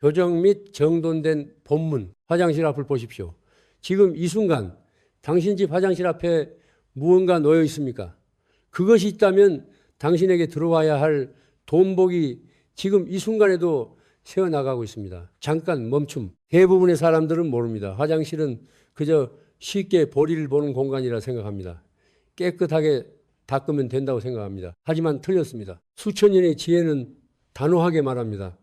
교정 및 정돈된 본문 화장실 앞을 보십시오. 지금 이 순간 당신 집 화장실 앞에 무언가 놓여 있습니까? 그것이 있다면 당신에게 들어와야 할 돈복이 지금 이 순간에도 새어나가고 있습니다. 잠깐 멈춤. 대부분의 사람들은 모릅니다. 화장실은 그저 쉽게 볼일을 보는 공간이라 생각합니다. 깨끗하게 닦으면 된다고 생각합니다. 하지만 틀렸습니다. 수천 년의 지혜는 단호하게 말합니다.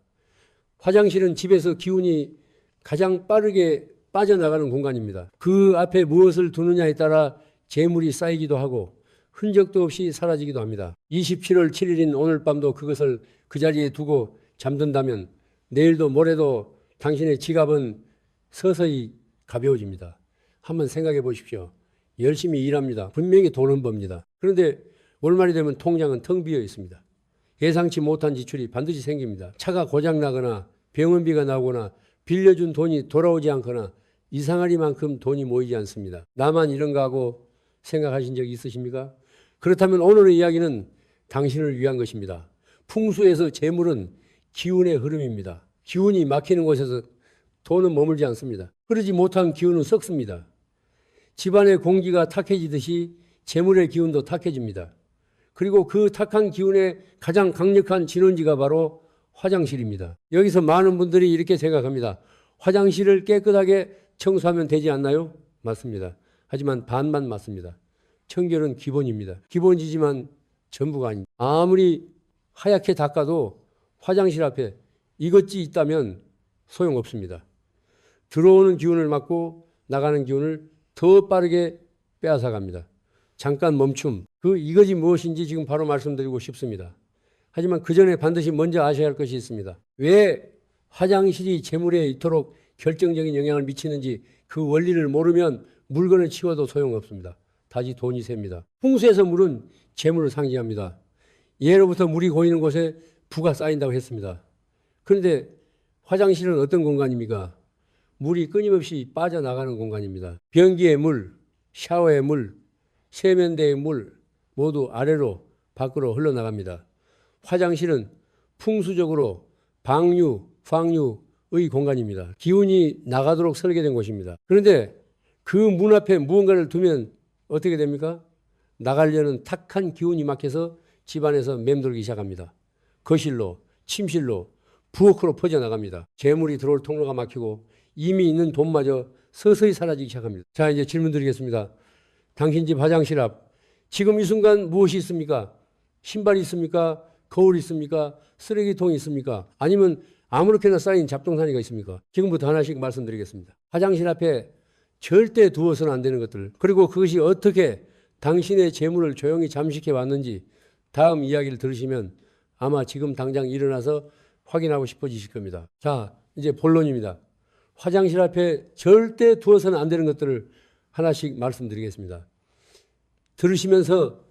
화장실은 집에서 기운이 가장 빠르게 빠져나가는 공간입니다. 그 앞에 무엇을 두느냐에 따라 재물이 쌓이기도 하고 흔적도 없이 사라지기도 합니다. 27월 7일인 오늘 밤도 그것을 그 자리에 두고 잠든다면 내일도 모레도 당신의 지갑은 서서히 가벼워집니다. 한번 생각해 보십시오. 열심히 일합니다. 분명히 돈은 법니다. 그런데 월말이 되면 통장은 텅 비어 있습니다. 예상치 못한 지출이 반드시 생깁니다. 차가 고장나거나 병원비가 나오거나 빌려준 돈이 돌아오지 않거나 이상하리만큼 돈이 모이지 않습니다. 나만 이런가 하고 생각하신 적 있으십니까? 그렇다면 오늘의 이야기는 당신을 위한 것입니다. 풍수에서 재물은 기운의 흐름입니다. 기운이 막히는 곳에서 돈은 머물지 않습니다. 흐르지 못한 기운은 썩습니다. 집안의 공기가 탁해지듯이 재물의 기운도 탁해집니다. 그리고 그 탁한 기운의 가장 강력한 진원지가 바로 화장실입니다. 여기서 많은 분들이 이렇게 생각합니다. 화장실을 깨끗하게 청소하면 되지 않나요? 맞습니다. 하지만 반만 맞습니다. 청결은 기본입니다. 기본이지만 전부가 아닙니다. 아무리 하얗게 닦아도 화장실 앞에 이것이 있다면 소용없습니다. 들어오는 기운을 막고 나가는 기운을 더 빠르게 빼앗아갑니다. 잠깐 멈춤. 그 이것이 무엇인지 지금 바로 말씀드리고 싶습니다. 하지만 그 전에 반드시 먼저 아셔야 할 것이 있습니다. 왜 화장실이 재물에 이토록 결정적인 영향을 미치는지 그 원리를 모르면 물건을 치워도 소용없습니다. 다시 돈이 셉니다. 풍수에서 물은 재물을 상징합니다. 예로부터 물이 고이는 곳에 부가 쌓인다고 했습니다. 그런데 화장실은 어떤 공간입니까? 물이 끊임없이 빠져나가는 공간입니다. 변기의 물, 샤워의 물, 세면대의 물 모두 아래로 밖으로 흘러나갑니다. 화장실은 풍수적으로 방류, 방류의 공간입니다. 기운이 나가도록 설계된 곳입니다. 그런데 그 문 앞에 무언가를 두면 어떻게 됩니까? 나가려는 탁한 기운이 막혀서 집안에서 맴돌기 시작합니다. 거실로, 침실로, 부엌으로 퍼져나갑니다. 재물이 들어올 통로가 막히고 이미 있는 돈마저 서서히 사라지기 시작합니다. 자, 이제 질문 드리겠습니다. 당신 집 화장실 앞, 지금 이 순간 무엇이 있습니까? 신발이 있습니까? 거울이 있습니까? 쓰레기통이 있습니까? 아니면 아무렇게나 쌓인 잡동사니가 있습니까? 지금부터 하나씩 말씀드리겠습니다. 화장실 앞에 절대 두어서는 안 되는 것들, 그리고 그것이 어떻게 당신의 재물을 조용히 잠식해 왔는지 다음 이야기를 들으시면 아마 지금 당장 일어나서 확인하고 싶어지실 겁니다. 자, 이제 본론입니다. 화장실 앞에 절대 두어서는 안 되는 것들을 하나씩 말씀드리겠습니다. 들으시면서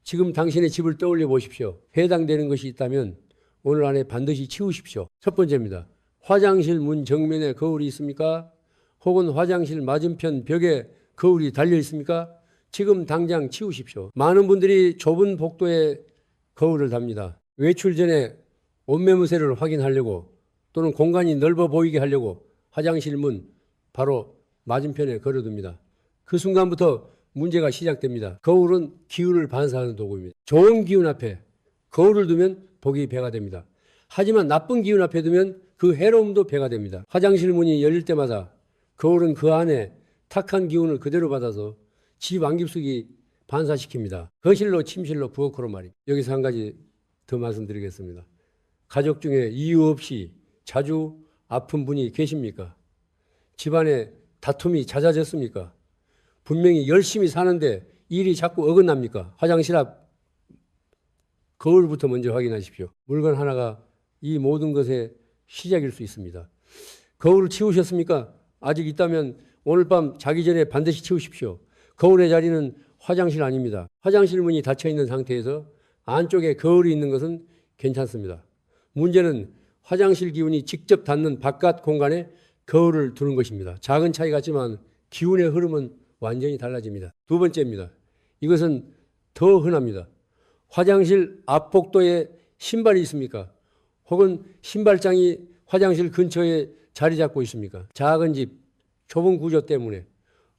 지금 당신의 집을 떠올려 보십시오. 해당되는 것이 있다면 오늘 안에 반드시 치우십시오. 첫 번째입니다. 화장실 문 정면에 거울이 있습니까? 혹은 화장실 맞은편 벽에 거울이 달려 있습니까? 지금 당장 치우십시오. 많은 분들이 좁은 복도에 거울을 답니다. 외출 전에 옷매무새를 확인하려고 또는 공간이 넓어 보이게 하려고 화장실 문 바로 맞은편에 걸어둡니다. 그 순간부터 문제가 시작됩니다. 거울은 기운을 반사하는 도구입니다. 좋은 기운 앞에 거울을 두면 복이 배가 됩니다. 하지만 나쁜 기운 앞에 두면 그 해로움도 배가 됩니다. 화장실 문이 열릴 때마다 거울은 그 안에 탁한 기운을 그대로 받아서 집 안깊숙이 반사시킵니다. 거실로, 침실로, 부엌으로 말입니다. 여기서 한 가지 더 말씀드리겠습니다. 가족 중에 이유 없이 자주 아픈 분이 계십니까? 집안에 다툼이 잦아졌습니까? 분명히 열심히 사는데 일이 자꾸 어긋납니까? 화장실 앞 거울부터 먼저 확인하십시오. 물건 하나가 이 모든 것의 시작일 수 있습니다. 거울을 치우셨습니까? 아직 있다면 오늘 밤 자기 전에 반드시 치우십시오. 거울의 자리는 화장실 아닙니다. 화장실 문이 닫혀 있는 상태에서 안쪽에 거울이 있는 것은 괜찮습니다. 문제는 화장실 기운이 직접 닿는 바깥 공간에 거울을 두는 것입니다. 작은 차이 같지만 기운의 흐름은 완전히 달라집니다. 두 번째입니다. 이것은 더 흔합니다. 화장실 앞복도에 신발이 있습니까? 혹은 신발장이 화장실 근처에 자리 잡고 있습니까? 작은 집, 좁은 구조 때문에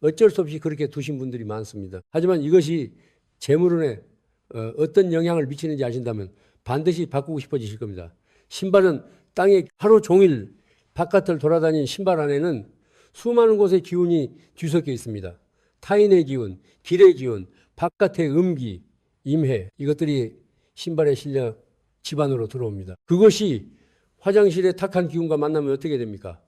어쩔 수 없이 그렇게 두신 분들이 많습니다. 하지만 이것이 재물운에 어떤 영향을 미치는지 아신다면 반드시 바꾸고 싶어지실 겁니다. 신발은 땅에 하루 종일 바깥을 돌아다니는 신발 안에는 수많은 곳의 기운이 뒤섞여 있습니다. 타인의 기운, 길의 기운, 바깥의 음기, 임해, 이것들이 신발에 실려 집 안으로 들어옵니다. 그것이 화장실의 탁한 기운과 만나면 어떻게 됩니까?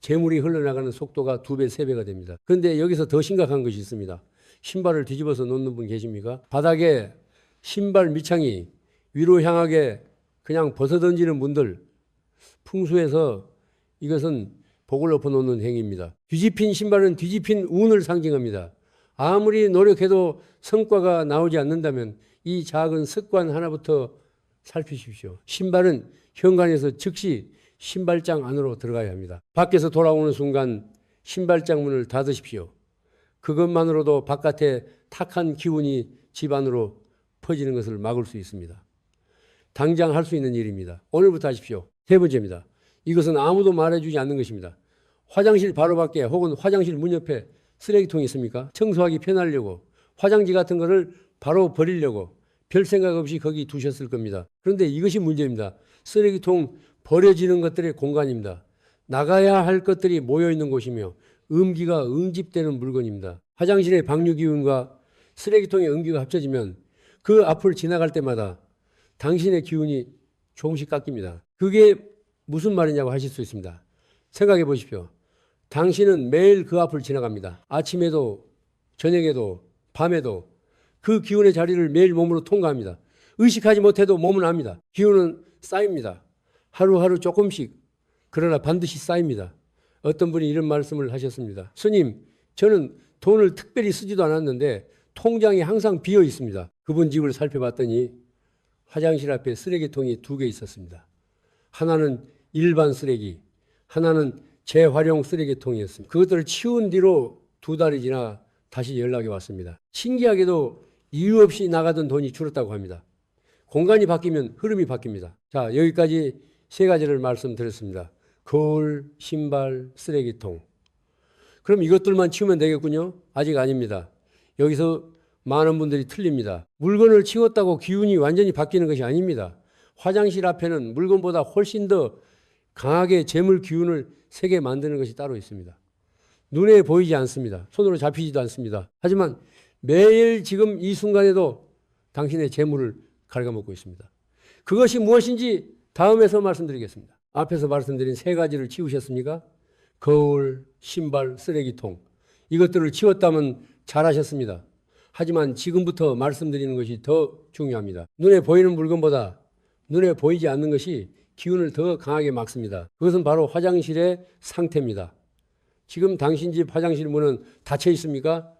재물이 흘러나가는 속도가 2배, 3배가 됩니다. 그런데 여기서 더 심각한 것이 있습니다. 신발을 뒤집어서 놓는 분 계십니까? 바닥에 신발 밑창이 위로 향하게 그냥 벗어던지는 분들, 풍수에서 이것은 복을 엎어놓는 행위입니다. 뒤집힌 신발은 뒤집힌 운을 상징합니다. 아무리 노력해도 성과가 나오지 않는다면 이 작은 습관 하나부터 살피십시오. 신발은 현관에서 즉시 신발장 안으로 들어가야 합니다. 밖에서 돌아오는 순간 신발장 문을 닫으십시오. 그것만으로도 바깥에 탁한 기운이 집 안으로 퍼지는 것을 막을 수 있습니다. 당장 할 수 있는 일입니다. 오늘부터 하십시오. 3번째입니다. 이것은 아무도 말해주지 않는 것입니다. 화장실 바로 밖에 혹은 화장실 문 옆에 쓰레기통이 있습니까? 청소하기 편하려고 화장지 같은 거를 바로 버리려고 별 생각 없이 거기 두셨을 겁니다. 그런데 이것이 문제입니다. 쓰레기통 버려지는 것들의 공간입니다. 나가야 할 것들이 모여있는 곳이며 음기가 응집되는 물건입니다. 화장실의 방류기운과 쓰레기통의 음기가 합쳐지면 그 앞을 지나갈 때마다 당신의 기운이 조금씩 깎입니다. 그게 무슨 말이냐고 하실 수 있습니다. 생각해 보십시오. 당신은 매일 그 앞을 지나갑니다. 아침에도 저녁에도 밤에도 그 기운의 자리를 매일 몸으로 통과합니다. 의식하지 못해도 몸은 압니다. 기운은 쌓입니다. 하루하루 조금씩, 그러나 반드시 쌓입니다. 어떤 분이 이런 말씀을 하셨습니다. 스님, 저는 돈을 특별히 쓰지도 않았는데 통장이 항상 비어 있습니다. 그분 집을 살펴봤더니 화장실 앞에 쓰레기통이 2개 있었습니다. 하나는 일반 쓰레기, 하나는 재활용 쓰레기통이었습니다. 그것들을 치운 뒤로 2달이 지나 다시 연락이 왔습니다. 신기하게도 이유 없이 나가던 돈이 줄었다고 합니다. 공간이 바뀌면 흐름이 바뀝니다. 자, 여기까지 3가지를 말씀드렸습니다. 거울, 신발, 쓰레기통. 그럼 이것들만 치우면 되겠군요? 아직 아닙니다. 여기서 많은 분들이 틀립니다. 물건을 치웠다고 기운이 완전히 바뀌는 것이 아닙니다. 화장실 앞에는 물건보다 훨씬 더 강하게 재물 기운을 세게 만드는 것이 따로 있습니다. 눈에 보이지 않습니다. 손으로 잡히지도 않습니다. 하지만 매일 지금 이 순간에도 당신의 재물을 갉아먹고 있습니다. 그것이 무엇인지 다음에서 말씀드리겠습니다. 앞에서 말씀드린 3가지를 치우셨습니까? 거울, 신발, 쓰레기통. 이것들을 치웠다면 잘하셨습니다. 하지만 지금부터 말씀드리는 것이 더 중요합니다. 눈에 보이는 물건보다 눈에 보이지 않는 것이 기운을 더 강하게 막습니다. 그것은 바로 화장실의 상태입니다. 지금 당신 집 화장실 문은 닫혀 있습니까?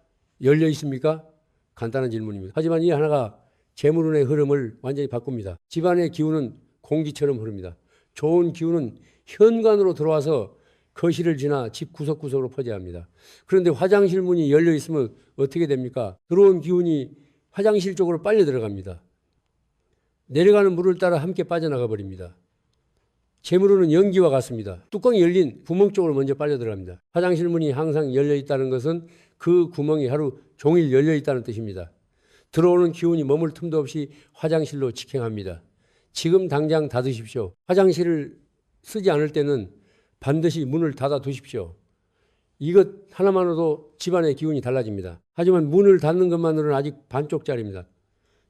열려 있습니까? 간단한 질문입니다. 하지만 이 하나가 재물운의 흐름을 완전히 바꿉니다. 집안의 기운은 공기처럼 흐릅니다. 좋은 기운은 현관으로 들어와서 거실을 지나 집 구석구석으로 퍼져야 합니다. 그런데 화장실 문이 열려 있으면 어떻게 됩니까? 들어온 기운이 화장실 쪽으로 빨려 들어갑니다. 내려가는 물을 따라 함께 빠져나가 버립니다. 재물운은 연기와 같습니다. 뚜껑이 열린 구멍 쪽으로 먼저 빨려 들어갑니다. 화장실 문이 항상 열려 있다는 것은 그 구멍이 하루 종일 열려 있다는 뜻입니다. 들어오는 기운이 머물 틈도 없이 화장실로 직행합니다. 지금 당장 닫으십시오. 화장실을 쓰지 않을 때는 반드시 문을 닫아 두십시오. 이것 하나만으로도 집안의 기운이 달라집니다. 하지만 문을 닫는 것만으로는 아직 반쪽짜리입니다.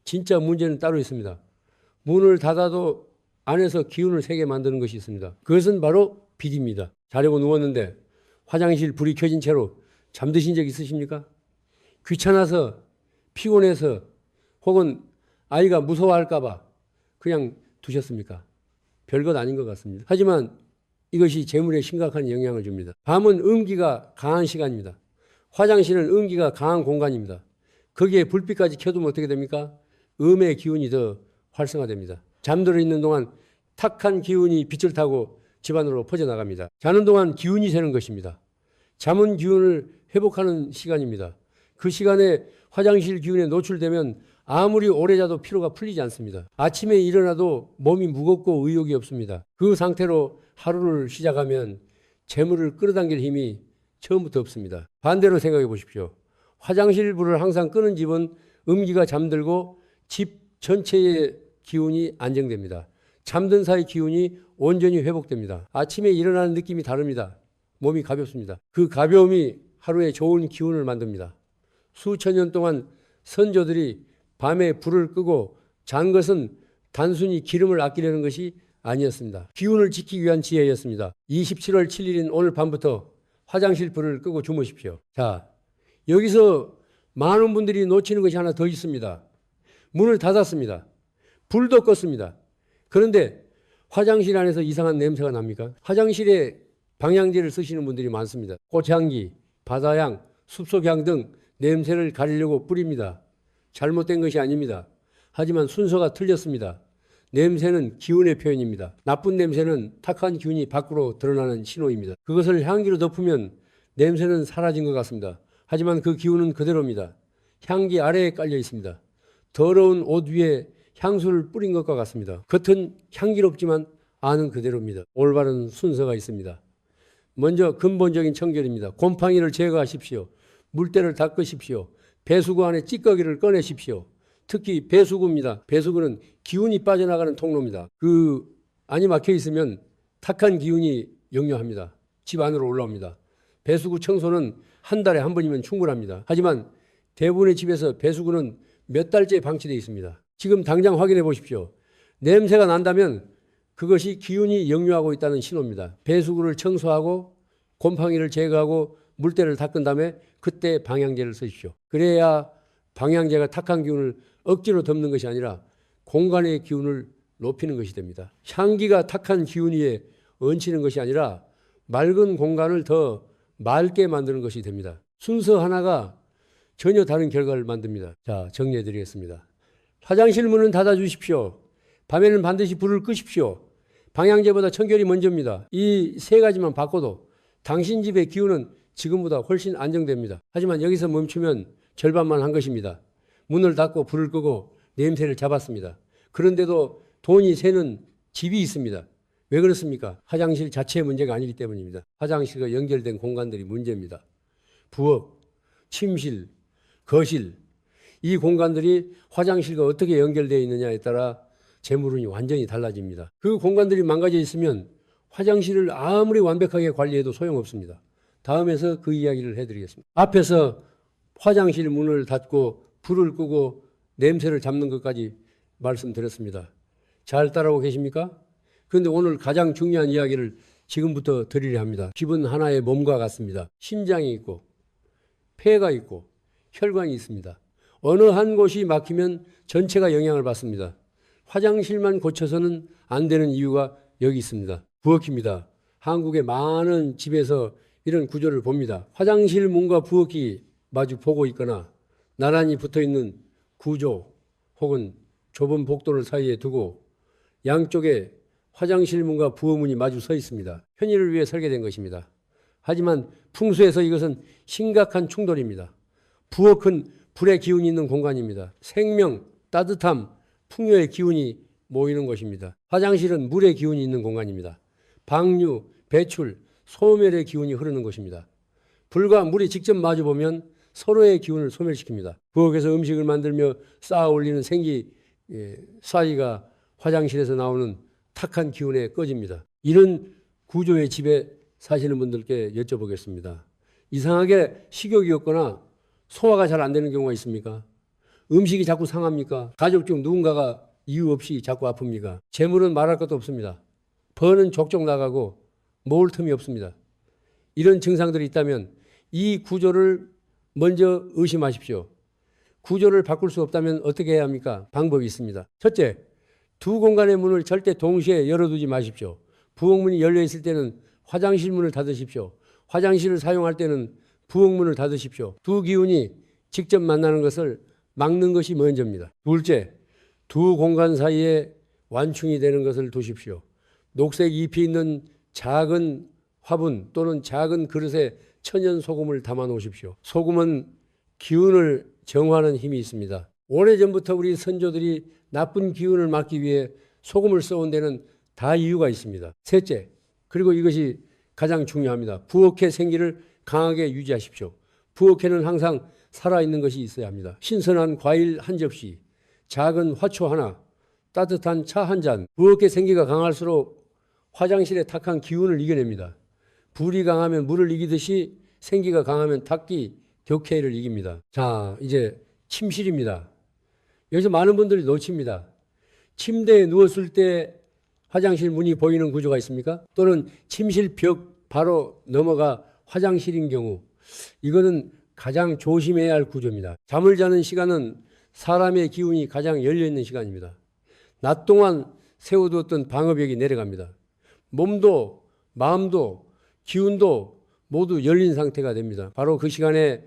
진짜 문제는 따로 있습니다. 문을 닫아도 안에서 기운을 세게 만드는 것이 있습니다. 그것은 바로 비리입니다. 자려고 누웠는데 화장실 불이 켜진 채로 잠드신 적 있으십니까? 귀찮아서 피곤해서 혹은 아이가 무서워할까 봐 그냥 두셨습니까? 별것 아닌 것 같습니다. 하지만 이것이 재물에 심각한 영향을 줍니다. 밤은 음기가 강한 시간입니다. 화장실은 음기가 강한 공간입니다. 거기에 불빛까지 켜두면 어떻게 됩니까? 음의 기운이 더 활성화됩니다. 잠들어 있는 동안 탁한 기운이 빛을 타고 집안으로 퍼져나갑니다. 자는 동안 기운이 새는 것입니다. 잠은 기운을 회복하는 시간입니다. 그 시간에 화장실 기운에 노출되면 아무리 오래 자도 피로가 풀리지 않습니다. 아침에 일어나도 몸이 무겁고 의욕이 없습니다. 그 상태로 하루를 시작하면 재물을 끌어당길 힘이 처음부터 없습니다. 반대로 생각해 보십시오. 화장실 불을 항상 끄는 집은 음기가 잠들고 집 전체의 기운이 안정됩니다. 잠든 사이 기운이 온전히 회복됩니다. 아침에 일어나는 느낌이 다릅니다. 몸이 가볍습니다. 그 가벼움이 하루에 좋은 기운을 만듭니다. 수천 년 동안 선조들이 밤에 불을 끄고 잔 것은 단순히 기름을 아끼려는 것이 아니었습니다. 기운을 지키기 위한 지혜였습니다. 27월 7일인 오늘 밤부터 화장실 불을 끄고 주무십시오. 자, 여기서 많은 분들이 놓치는 것이 하나 더 있습니다. 문을 닫았습니다. 불도 껐습니다. 그런데 화장실 안에서 이상한 냄새가 납니까? 화장실에 방향제를 쓰시는 분들이 많습니다. 꽃향기, 바다향, 숲속향 등 냄새를 가리려고 뿌립니다. 잘못된 것이 아닙니다. 하지만 순서가 틀렸습니다. 냄새는 기운의 표현입니다. 나쁜 냄새는 탁한 기운이 밖으로 드러나는 신호입니다. 그것을 향기로 덮으면 냄새는 사라진 것 같습니다. 하지만 그 기운은 그대로입니다. 향기 아래에 깔려 있습니다. 더러운 옷 위에 향수를 뿌린 것과 같습니다. 겉은 향기롭지만 안은 그대로입니다. 올바른 순서가 있습니다. 먼저 근본적인 청결입니다. 곰팡이를 제거하십시오. 물때를 닦으십시오. 배수구 안에 찌꺼기를 꺼내십시오. 특히 배수구입니다. 배수구는 기운이 빠져나가는 통로입니다. 그 안이 막혀 있으면 탁한 기운이 역류합니다. 집 안으로 올라옵니다. 배수구 청소는 한 달에 한 번이면 충분합니다. 하지만 대부분의 집에서 배수구는 몇 달째 방치되어 있습니다. 지금 당장 확인해 보십시오. 냄새가 난다면 그것이 기운이 역류하고 있다는 신호입니다. 배수구를 청소하고 곰팡이를 제거하고 물때를 닦은 다음에 그때 방향제를 쓰십시오. 그래야 방향제가 탁한 기운을 억지로 덮는 것이 아니라 공간의 기운을 높이는 것이 됩니다. 향기가 탁한 기운 위에 얹히는 것이 아니라 맑은 공간을 더 맑게 만드는 것이 됩니다. 순서 하나가 전혀 다른 결과를 만듭니다. 자, 정리해 드리겠습니다. 화장실 문은 닫아 주십시오. 밤에는 반드시 불을 끄십시오. 방향제보다 청결이 먼저입니다. 이 세 가지만 바꿔도 당신 집의 기운은 지금보다 훨씬 안정됩니다. 하지만 여기서 멈추면 절반만 한 것입니다. 문을 닫고 불을 끄고 냄새를 잡았습니다. 그런데도 돈이 새는 집이 있습니다. 왜 그렇습니까? 화장실 자체의 문제가 아니기 때문입니다. 화장실과 연결된 공간들이 문제입니다. 부엌, 침실, 거실, 이 공간들이 화장실과 어떻게 연결되어 있느냐에 따라 재물운이 완전히 달라집니다. 그 공간들이 망가져 있으면 화장실을 아무리 완벽하게 관리해도 소용없습니다. 다음에서 그 이야기를 해드리겠습니다. 앞에서 화장실 문을 닫고 불을 끄고 냄새를 잡는 것까지 말씀드렸습니다. 잘 따라오고 계십니까? 그런데 오늘 가장 중요한 이야기를 지금부터 드리려 합니다. 집은 하나의 몸과 같습니다. 심장이 있고 폐가 있고 혈관이 있습니다. 어느 한 곳이 막히면 전체가 영향을 받습니다. 화장실만 고쳐서는 안 되는 이유가 여기 있습니다. 부엌입니다. 한국의 많은 집에서 이런 구조를 봅니다. 화장실 문과 부엌이 마주 보고 있거나 나란히 붙어있는 구조 혹은 좁은 복도를 사이에 두고 양쪽에 화장실 문과 부엌 문이 마주 서 있습니다. 편의를 위해 설계된 것입니다. 하지만 풍수에서 이것은 심각한 충돌입니다. 부엌은 불의 기운이 있는 공간입니다. 생명, 따뜻함, 풍요의 기운이 모이는 곳입니다. 화장실은 물의 기운이 있는 공간입니다. 방류, 배출, 소멸의 기운이 흐르는 곳입니다. 불과 물이 직접 마주보면 서로의 기운을 소멸시킵니다. 부엌에서 음식을 만들며 쌓아 올리는 생기 쌀이가 화장실에서 나오는 탁한 기운에 꺼집니다. 이런 구조의 집에 사시는 분들께 여쭤보겠습니다. 이상하게 식욕이 없거나 소화가 잘 안 되는 경우가 있습니까? 음식이 자꾸 상합니까? 가족 중 누군가가 이유 없이 자꾸 아픕니까? 재물은 말할 것도 없습니다. 번은 족족 나가고 모을 틈이 없습니다. 이런 증상들이 있다면 이 구조를 먼저 의심하십시오. 구조를 바꿀 수 없다면 어떻게 해야 합니까? 방법이 있습니다. 첫째, 두 공간의 문을 절대 동시에 열어두지 마십시오. 부엌문이 열려 있을 때는 화장실 문을 닫으십시오. 화장실을 사용할 때는 부엌문을 닫으십시오. 두 기운이 직접 만나는 것을 막는 것이 먼저입니다. 둘째, 두 공간 사이에 완충이 되는 것을 두십시오. 녹색 잎이 있는 작은 화분 또는 작은 그릇에 천연 소금을 담아 놓으십시오. 소금은 기운을 정화하는 힘이 있습니다. 오래전부터 우리 선조들이 나쁜 기운을 막기 위해 소금을 써온 데는 다 이유가 있습니다. 셋째, 그리고 이것이 가장 중요합니다. 부엌의 생기를 강하게 유지하십시오. 부엌에는 항상 살아있는 것이 있어야 합니다. 신선한 과일 한 접시, 작은 화초 하나, 따뜻한 차 한 잔. 부엌의 생기가 강할수록 화장실의 탁한 기운을 이겨냅니다. 불이 강하면 물을 이기듯이 생기가 강하면 탁기, 격해를 이깁니다. 자, 이제 침실입니다. 여기서 많은 분들이 놓칩니다. 침대에 누웠을 때 화장실 문이 보이는 구조가 있습니까? 또는 침실 벽 바로 넘어가 화장실인 경우, 이거는 가장 조심해야 할 구조입니다. 잠을 자는 시간은 사람의 기운이 가장 열려있는 시간입니다. 낮 동안 세워두었던 방어벽이 내려갑니다. 몸도 마음도 기운도 모두 열린 상태가 됩니다. 바로 그 시간에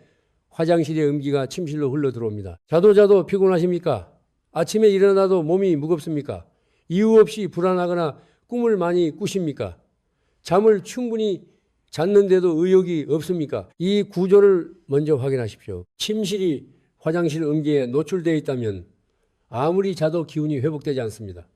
화장실의 음기가 침실로 흘러 들어옵니다. 자도 피곤하십니까? 아침에 일어나도 몸이 무겁습니까? 이유 없이 불안하거나 꿈을 많이 꾸십니까? 잠을 충분히 잤는데도 의욕이 없습니까? 이 구조를 먼저 확인하십시오. 침실이 화장실 음기에 노출되어 있다면 아무리 자도 기운이 회복되지 않습니다.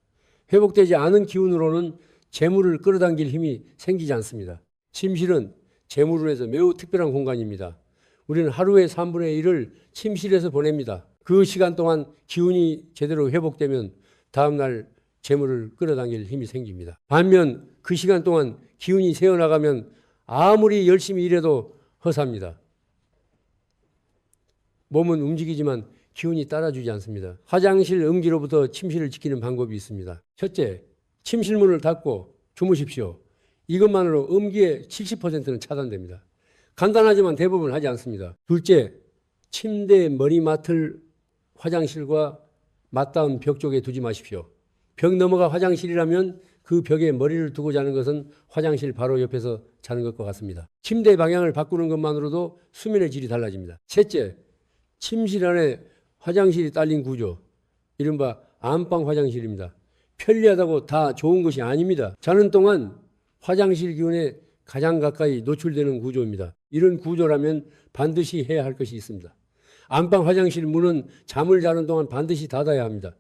회복되지 않은 기운으로는 재물을 끌어당길 힘이 생기지 않습니다. 침실은 재물을 해서 매우 특별한 공간입니다. 우리는 하루의 3분의 1을 침실에서 보냅니다. 그 시간 동안 기운이 제대로 회복되면 다음날 재물을 끌어당길 힘이 생깁니다. 반면 그 시간 동안 기운이 새어나가면 아무리 열심히 일해도 허사입니다. 몸은 움직이지만 기운이 따라주지 않습니다. 화장실 음기로부터 침실을 지키는 방법이 있습니다. 첫째, 침실문을 닫고 주무십시오. 이것만으로 음기의 70%는 차단됩니다. 간단하지만 대부분 하지 않습니다. 둘째, 침대 머리맡을 화장실과 맞닿은 벽 쪽에 두지 마십시오. 벽 넘어가 화장실이라면 그 벽에 머리를 두고 자는 것은 화장실 바로 옆에서 자는 것과 같습니다. 침대 방향을 바꾸는 것만으로도 수면의 질이 달라집니다. 셋째, 침실 안에 화장실이 딸린 구조, 이른바 안방 화장실입니다. 편리하다고 다 좋은 것이 아닙니다. 자는 동안 화장실 기운에 가장 가까이 노출되는 구조입니다. 이런 구조라면 반드시 해야 할 것이 있습니다. 안방 화장실 문은 잠을 자는 동안 반드시 닫아야 합니다.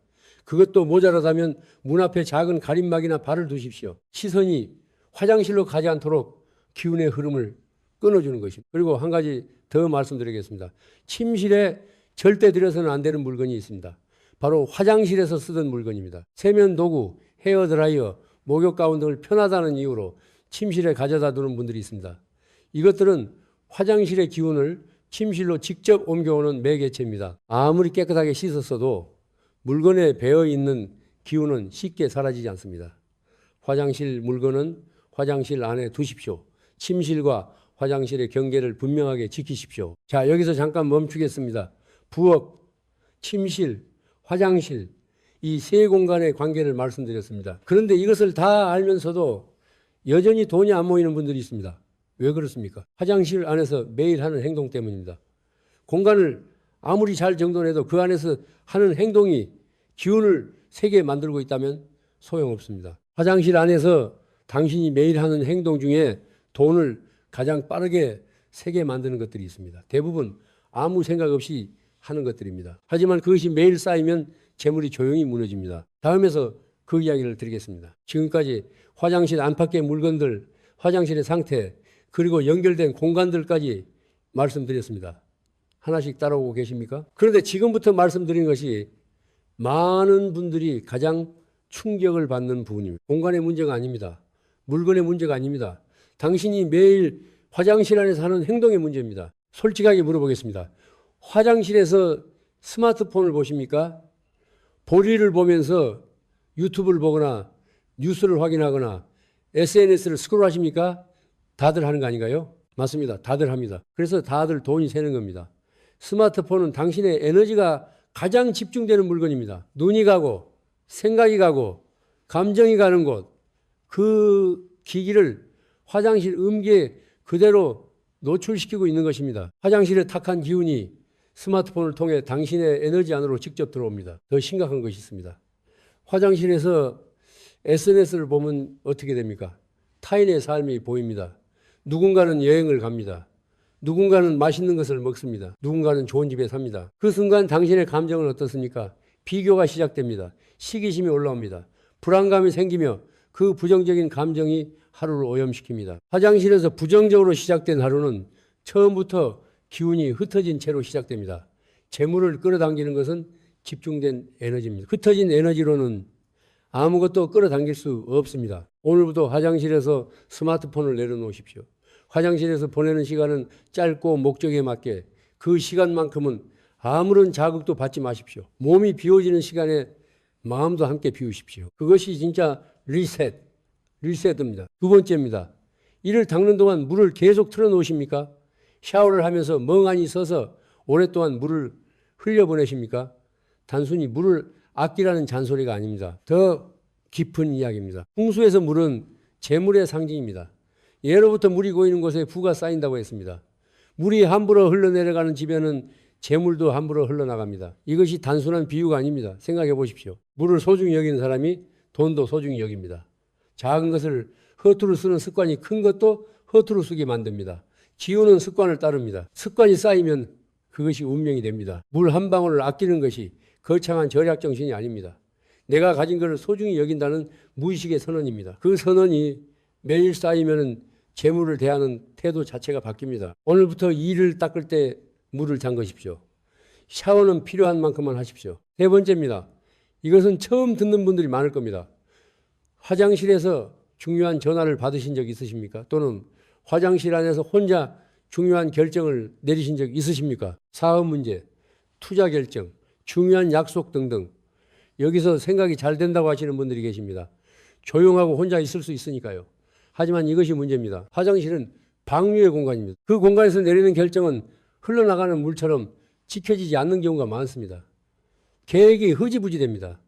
그것도 모자라다면 문 앞에 작은 가림막이나 발을 두십시오. 시선이 화장실로 가지 않도록 기운의 흐름을 끊어주는 것입니다. 그리고 한 가지 더 말씀드리겠습니다. 침실에 절대 들여서는 안 되는 물건이 있습니다. 바로 화장실에서 쓰던 물건입니다. 세면 도구, 헤어드라이어, 목욕 가운 등을 편하다는 이유로 침실에 가져다 두는 분들이 있습니다. 이것들은 화장실의 기운을 침실로 직접 옮겨오는 매개체입니다. 아무리 깨끗하게 씻었어도 물건에 배어있는 기운은 쉽게 사라지지 않습니다. 화장실 물건은 화장실 안에 두십시오. 침실과 화장실의 경계를 분명하게 지키십시오. 자, 여기서 잠깐 멈추겠습니다. 부엌, 침실, 화장실, 이 세 공간의 관계를 말씀드렸습니다. 그런데 이것을 다 알면서도 여전히 돈이 안 모이는 분들이 있습니다. 왜 그렇습니까? 화장실 안에서 매일 하는 행동 때문입니다. 공간을 아무리 잘 정돈해도 그 안에서 하는 행동이 기운을 세게 만들고 있다면 소용없습니다. 화장실 안에서 당신이 매일 하는 행동 중에 돈을 가장 빠르게 세게 만드는 것들이 있습니다. 대부분 아무 생각 없이 하는 것들입니다. 하지만 그것이 매일 쌓이면 재물이 조용히 무너집니다. 다음에서 그 이야기를 드리겠습니다. 지금까지 화장실 안팎의 물건들, 화장실의 상태, 그리고 연결된 공간들까지 말씀드렸습니다. 하나씩 따라오고 계십니까? 그런데 지금부터 말씀드린 것이 많은 분들이 가장 충격을 받는 부분입니다. 공간의 문제가 아닙니다. 물건의 문제가 아닙니다. 당신이 매일 화장실 안에서 하는 행동의 문제입니다. 솔직하게 물어보겠습니다. 화장실에서 스마트폰을 보십니까? 보리를 보면서 유튜브를 보거나 뉴스를 확인하거나 SNS를 스크롤하십니까? 다들 하는 거 아닌가요? 맞습니다. 다들 합니다. 그래서 다들 돈이 새는 겁니다. 스마트폰은 당신의 에너지가 가장 집중되는 물건입니다. 눈이 가고 생각이 가고 감정이 가는 곳, 그 기기를 화장실 음기에 그대로 노출시키고 있는 것입니다. 화장실의 탁한 기운이 스마트폰을 통해 당신의 에너지 안으로 직접 들어옵니다. 더 심각한 것이 있습니다. 화장실에서 SNS를 보면 어떻게 됩니까? 타인의 삶이 보입니다. 누군가는 여행을 갑니다. 누군가는 맛있는 것을 먹습니다. 누군가는 좋은 집에 삽니다. 그 순간 당신의 감정은 어떻습니까? 비교가 시작됩니다. 시기심이 올라옵니다. 불안감이 생기며 그 부정적인 감정이 하루를 오염시킵니다. 화장실에서 부정적으로 시작된 하루는 처음부터 기운이 흩어진 채로 시작됩니다. 재물을 끌어당기는 것은 집중된 에너지입니다. 흩어진 에너지로는 아무것도 끌어당길 수 없습니다. 오늘부터 화장실에서 스마트폰을 내려놓으십시오. 화장실에서 보내는 시간은 짧고 목적에 맞게 그 시간만큼은 아무런 자극도 받지 마십시오. 몸이 비워지는 시간에 마음도 함께 비우십시오. 그것이 진짜 리셋입니다. 두 번째입니다. 이를 닦는 동안 물을 계속 틀어놓으십니까? 샤워를 하면서 멍하니 서서 오랫동안 물을 흘려보내십니까? 단순히 물을 아끼라는 잔소리가 아닙니다. 더 깊은 이야기입니다. 풍수에서 물은 재물의 상징입니다. 예로부터 물이 고이는 곳에 부가 쌓인다고 했습니다. 물이 함부로 흘러내려가는 집에는 재물도 함부로 흘러나갑니다. 이것이 단순한 비유가 아닙니다. 생각해 보십시오. 물을 소중히 여기는 사람이 돈도 소중히 여깁니다. 작은 것을 허투루 쓰는 습관이 큰 것도 허투루 쓰게 만듭니다. 기운은 습관을 따릅니다. 습관이 쌓이면 그것이 운명이 됩니다. 물 한 방울을 아끼는 것이 거창한 절약 정신이 아닙니다. 내가 가진 것을 소중히 여긴다는 무의식의 선언입니다. 그 선언이 매일 쌓이면 재물을 대하는 태도 자체가 바뀝니다. 오늘부터 이를 닦을 때 물을 잠그십시오. 샤워는 필요한 만큼만 하십시오. 세 번째입니다. 이것은 처음 듣는 분들이 많을 겁니다. 화장실에서 중요한 전화를 받으신 적 있으십니까? 또는 화장실 안에서 혼자 중요한 결정을 내리신 적 있으십니까? 사업 문제, 투자 결정, 중요한 약속 등등. 여기서 생각이 잘 된다고 하시는 분들이 계십니다. 조용하고 혼자 있을 수 있으니까요. 하지만 이것이 문제입니다. 화장실은 방류의 공간입니다. 그 공간에서 내리는 결정은 흘러나가는 물처럼 지켜지지 않는 경우가 많습니다. 계획이 흐지부지됩니다.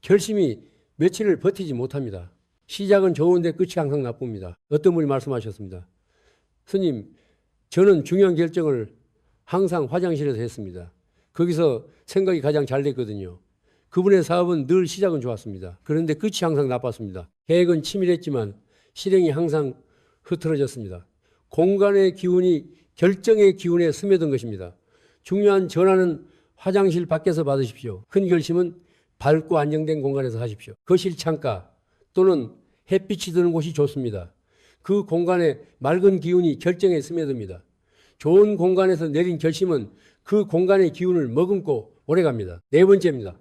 결심이 며칠을 버티지 못합니다. 시작은 좋은데 끝이 항상 나쁩니다. 어떤 분이 말씀하셨습니다. 스님, 저는 중요한 결정을 항상 화장실에서 했습니다. 거기서 생각이 가장 잘 됐거든요. 그분의 사업은 늘 시작은 좋았습니다. 그런데 끝이 항상 나빴습니다. 계획은 치밀했지만 실행이 항상 흐트러졌습니다. 공간의 기운이 결정의 기운에 스며든 것입니다. 중요한 전화는 화장실 밖에서 받으십시오. 큰 결심은 밝고 안정된 공간에서 하십시오. 거실 창가 또는 햇빛이 드는 곳이 좋습니다. 그 공간에 맑은 기운이 결정에 스며듭니다. 좋은 공간에서 내린 결심은 그 공간의 기운을 머금고 오래갑니다. 네 번째입니다.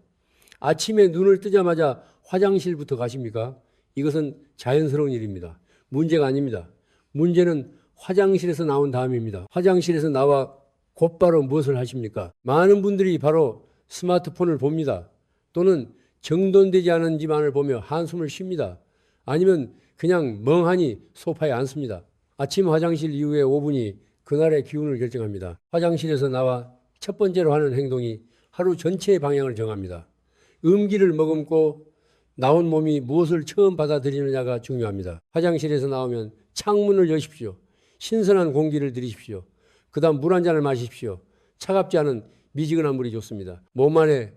아침에 눈을 뜨자마자 화장실부터 가십니까? 이것은 자연스러운 일입니다. 문제가 아닙니다. 문제는 화장실에서 나온 다음입니다. 화장실에서 나와 곧바로 무엇을 하십니까? 많은 분들이 바로 스마트폰을 봅니다. 또는 정돈되지 않은 집안을 보며 한숨을 쉽니다. 아니면 그냥 멍하니 소파에 앉습니다. 아침 화장실 이후에 5분이 그날의 기운을 결정합니다. 화장실에서 나와 첫 번째로 하는 행동이 하루 전체의 방향을 정합니다. 음기를 머금고 나온 몸이 무엇을 처음 받아들이느냐가 중요합니다. 화장실에서 나오면 창문을 여십시오. 신선한 공기를 들이십시오. 그 다음 물 한 잔을 마십시오. 차갑지 않은 미지근한 물이 좋습니다. 몸 안에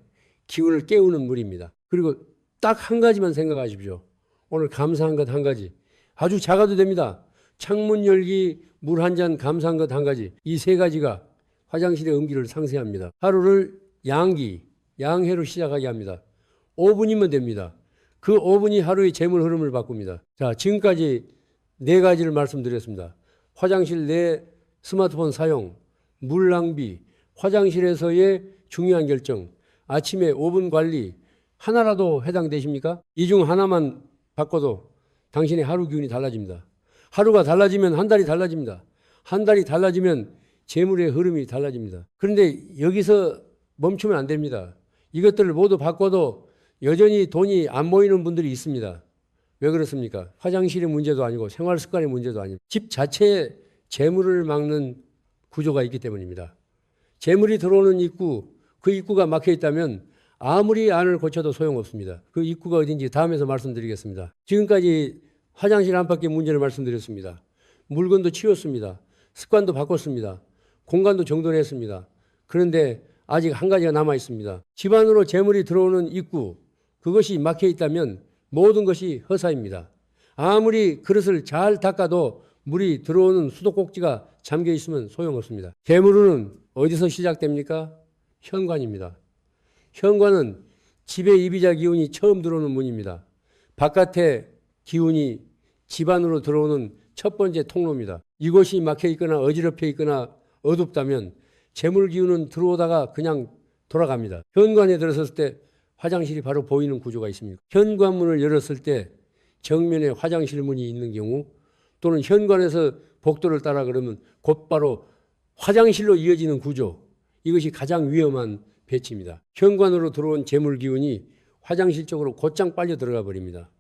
기운을 깨우는 물입니다. 그리고 딱 한 가지만 생각하십시오. 오늘 감사한 것 한 가지. 아주 작아도 됩니다. 창문 열기, 물 한 잔, 감사한 것 한 가지. 이 세 가지가 화장실의 음기를 상쇄합니다. 하루를 양해로 시작하게 합니다. 5분이면 됩니다. 그 5분이 하루의 재물 흐름을 바꿉니다. 자, 지금까지 네 가지를 말씀드렸습니다. 화장실 내 스마트폰 사용, 물 낭비, 화장실에서의 중요한 결정, 아침에 5분 관리, 하나라도 해당되십니까? 이 중 하나만 바꿔도 당신의 하루 기운이 달라집니다. 하루가 달라지면 한 달이 달라집니다. 한 달이 달라지면 재물의 흐름이 달라집니다. 그런데 여기서 멈추면 안 됩니다. 이것들을 모두 바꿔도 여전히 돈이 안 모이는 분들이 있습니다. 왜 그렇습니까? 화장실의 문제도 아니고 생활 습관의 문제도 아니고 집 자체에 재물을 막는 구조가 있기 때문입니다. 재물이 들어오는 입구, 그 입구가 막혀 있다면 아무리 안을 고쳐도 소용없습니다. 그 입구가 어딘지 다음에서 말씀드리겠습니다. 지금까지 화장실 안팎의 문제를 말씀드렸습니다. 물건도 치웠습니다. 습관도 바꿨습니다. 공간도 정돈했습니다. 그런데 아직 한 가지가 남아 있습니다. 집 안으로 재물이 들어오는 입구, 그것이 막혀 있다면 모든 것이 허사입니다. 아무리 그릇을 잘 닦아도 물이 들어오는 수도꼭지가 잠겨 있으면 소용없습니다. 재물운은 어디서 시작됩니까? 현관입니다. 현관은 집의 이비자 기운이 처음 들어오는 문입니다. 바깥에 기운이 집 안으로 들어오는 첫 번째 통로입니다. 이곳이 막혀 있거나 어지럽혀 있거나 어둡다면 재물 기운은 들어오다가 그냥 돌아갑니다. 현관에 들어섰을 때 화장실이 바로 보이는 구조가 있습니다. 현관문을 열었을 때 정면에 화장실 문이 있는 경우 또는 현관에서 복도를 따라 그러면 곧바로 화장실로 이어지는 구조, 이것이 가장 위험한 배치입니다. 현관으로 들어온 재물 기운이 화장실 쪽으로 곧장 빨려 들어가 버립니다.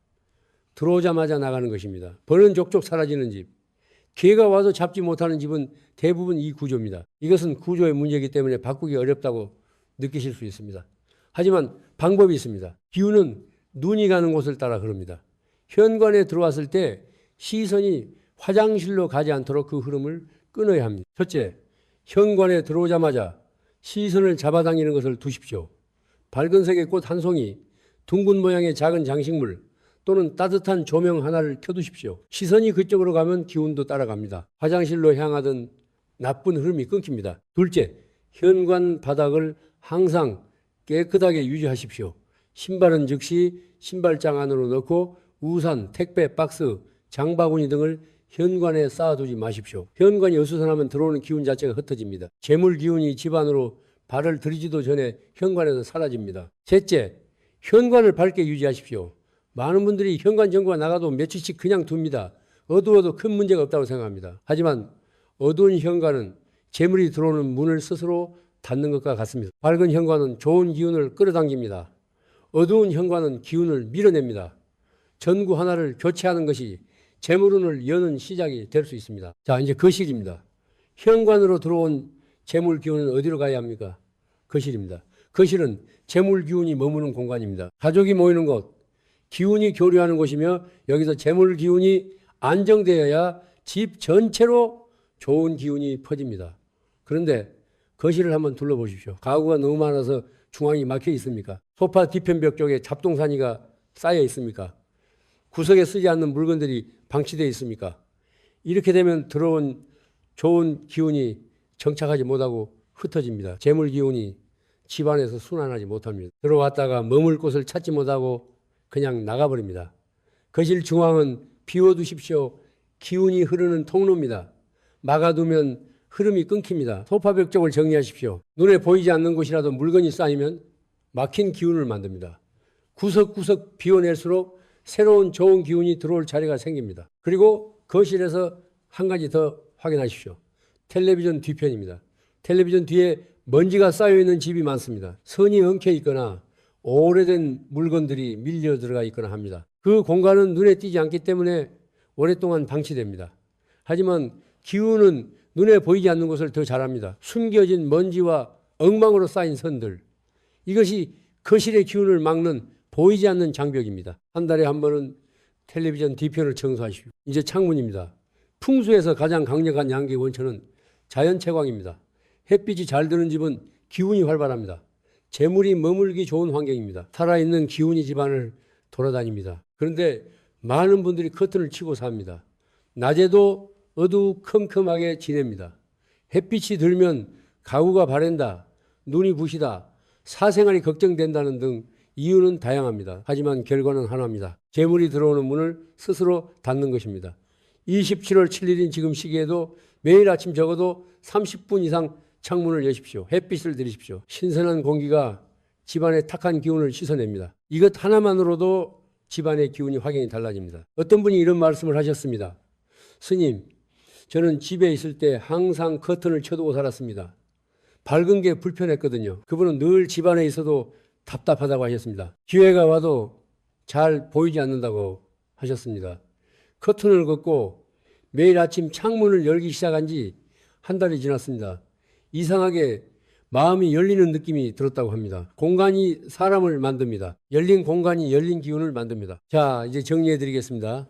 들어오자마자 나가는 것입니다. 버는 족족 사라지는 집, 기회가 와도 잡지 못하는 집은 대부분 이 구조입니다. 이것은 구조의 문제이기 때문에 바꾸기 어렵다고 느끼실 수 있습니다. 하지만 방법이 있습니다. 기운은 눈이 가는 곳을 따라 흐릅니다. 현관에 들어왔을 때 시선이 화장실로 가지 않도록 그 흐름을 끊어야 합니다. 첫째, 현관에 들어오자마자 시선을 잡아당기는 것을 두십시오. 밝은 색의 꽃 한 송이, 둥근 모양의 작은 장식물 또는 따뜻한 조명 하나를 켜두십시오. 시선이 그쪽으로 가면 기운도 따라갑니다. 화장실로 향하던 나쁜 흐름이 끊깁니다. 둘째, 현관 바닥을 항상 깨끗하게 유지하십시오. 신발은 즉시 신발장 안으로 넣고 우산, 택배, 박스, 장바구니 등을 현관에 쌓아두지 마십시오. 현관이 어수선하면 들어오는 기운 자체가 흩어집니다. 재물 기운이 집 안으로 발을 들이지도 전에 현관에서 사라집니다. 셋째, 현관을 밝게 유지하십시오. 많은 분들이 현관 전구가 나가도 며칠씩 그냥 둡니다. 어두워도 큰 문제가 없다고 생각합니다. 하지만 어두운 현관은 재물이 들어오는 문을 스스로 닫는 것과 같습니다. 밝은 현관은 좋은 기운을 끌어당깁니다. 어두운 현관은 기운을 밀어냅니다. 전구 하나를 교체하는 것이 재물운을 여는 시작이 될 수 있습니다. 자, 이제 거실입니다. 현관으로 들어온 재물 기운은 어디로 가야 합니까? 거실입니다. 거실은 재물 기운이 머무는 공간입니다. 가족이 모이는 곳, 기운이 교류하는 곳이며 여기서 재물 기운이 안정되어야 집 전체로 좋은 기운이 퍼집니다. 그런데 거실을 한번 둘러보십시오. 가구가 너무 많아서 중앙이 막혀 있습니까? 소파 뒤편벽 쪽에 잡동사니가 쌓여 있습니까? 구석에 쓰지 않는 물건들이 방치되어 있습니까? 이렇게 되면 들어온 좋은 기운이 정착하지 못하고 흩어집니다. 재물 기운이 집안에서 순환하지 못합니다. 들어왔다가 머물 곳을 찾지 못하고 그냥 나가버립니다. 거실 중앙은 비워두십시오. 기운이 흐르는 통로입니다. 막아두면 흐름이 끊깁니다. 소파벽 쪽을 정리하십시오. 눈에 보이지 않는 곳이라도 물건이 쌓이면 막힌 기운을 만듭니다. 구석구석 비워낼수록 새로운 좋은 기운이 들어올 자리가 생깁니다. 그리고 거실에서 한 가지 더 확인하십시오. 텔레비전 뒤편입니다. 텔레비전 뒤에 먼지가 쌓여있는 집이 많습니다. 선이 엉켜 있거나 오래된 물건들이 밀려 들어가 있거나 합니다. 그 공간은 눈에 띄지 않기 때문에 오랫동안 방치됩니다. 하지만 기운은 눈에 보이지 않는 것을 더 잘합니다. 숨겨진 먼지와 엉망으로 쌓인 선들, 이것이 거실의 기운을 막는 보이지 않는 장벽입니다. 한 달에 한 번은 텔레비전 뒤편을 청소하십시오. 이제 창문입니다. 풍수에서 가장 강력한 양계 원천은 자연채광입니다. 햇빛이 잘 드는 집은 기운이 활발합니다. 재물이 머물기 좋은 환경입니다. 살아있는 기운이 집안을 돌아다닙니다. 그런데 많은 분들이 커튼을 치고 삽니다. 낮에도 어두컴컴하게 지냅니다. 햇빛이 들면 가구가 바랜다, 눈이 부시다, 사생활이 걱정된다는 등 이유는 다양합니다. 하지만 결과는 하나입니다. 재물이 들어오는 문을 스스로 닫는 것입니다. 27월 7일인 지금 시기에도 매일 아침 적어도 30분 이상 창문을 여십시오. 햇빛을 들이십시오. 신선한 공기가 집안의 탁한 기운을 씻어냅니다. 이것 하나만으로도 집안의 기운이 확연히 달라집니다. 어떤 분이 이런 말씀을 하셨습니다. 스님, 저는 집에 있을 때 항상 커튼을 쳐두고 살았습니다. 밝은 게 불편했거든요. 그분은 늘 집안에 있어도 답답하다고 하셨습니다. 기회가 와도 잘 보이지 않는다고 하셨습니다. 커튼을 걷고 매일 아침 창문을 열기 시작한 지 한 달이 지났습니다. 이상하게 마음이 열리는 느낌이 들었다고 합니다. 공간이 사람을 만듭니다. 열린 공간이 열린 기운을 만듭니다. 자, 이제 정리해 드리겠습니다.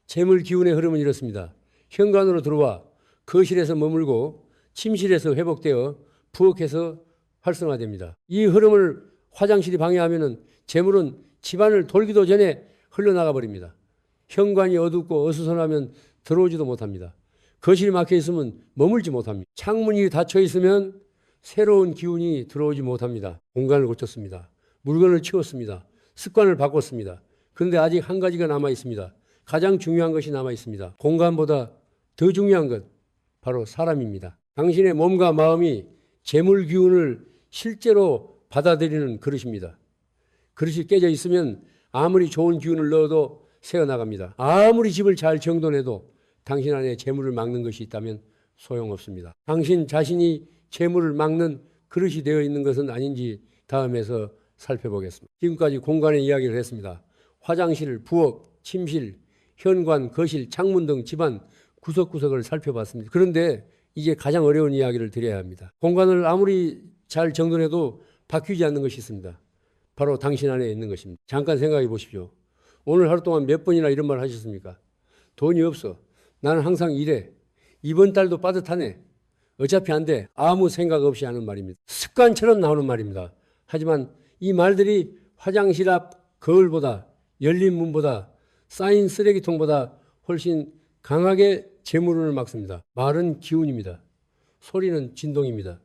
재물 기운의 흐름은 이렇습니다. 현관으로 들어와 거실에서 머물고 침실에서 회복되어 부엌에서 활성화됩니다. 이 흐름을 화장실이 방해하면 재물은 집안을 돌기도 전에 흘러나가 버립니다. 현관이 어둡고 어수선하면 들어오지도 못합니다. 거실이 막혀 있으면 머물지 못합니다. 창문이 닫혀 있으면 새로운 기운이 들어오지 못합니다. 공간을 고쳤습니다. 물건을 치웠습니다. 습관을 바꿨습니다. 그런데 아직 한 가지가 남아 있습니다. 가장 중요한 것이 남아 있습니다. 공간보다 더 중요한 것, 바로 사람입니다. 당신의 몸과 마음이 재물 기운을 실제로 받아들이는 그릇입니다. 그릇이 깨져 있으면 아무리 좋은 기운을 넣어도 새어나갑니다. 아무리 집을 잘 정돈해도 당신 안에 재물을 막는 것이 있다면 소용없습니다. 당신 자신이 재물을 막는 그릇이 되어 있는 것은 아닌지 다음에서 살펴보겠습니다. 지금까지 공간의 이야기를 했습니다. 화장실, 부엌, 침실, 현관, 거실, 창문 등 집안 구석구석을 살펴봤습니다. 그런데 이제 가장 어려운 이야기를 드려야 합니다. 공간을 아무리 잘 정돈해도 바뀌지 않는 것이 있습니다. 바로 당신 안에 있는 것입니다. 잠깐 생각해 보십시오. 오늘 하루 동안 몇 번이나 이런 말 하셨습니까? 돈이 없어. 나는 항상 이래. 이번 달도 빠듯하네. 어차피 안 돼. 아무 생각 없이 하는 말입니다. 습관처럼 나오는 말입니다. 하지만 이 말들이 화장실 앞 거울보다, 열린 문보다, 쌓인 쓰레기통보다 훨씬 강하게 재물운을 막습니다. 말은 기운입니다. 소리는 진동입니다.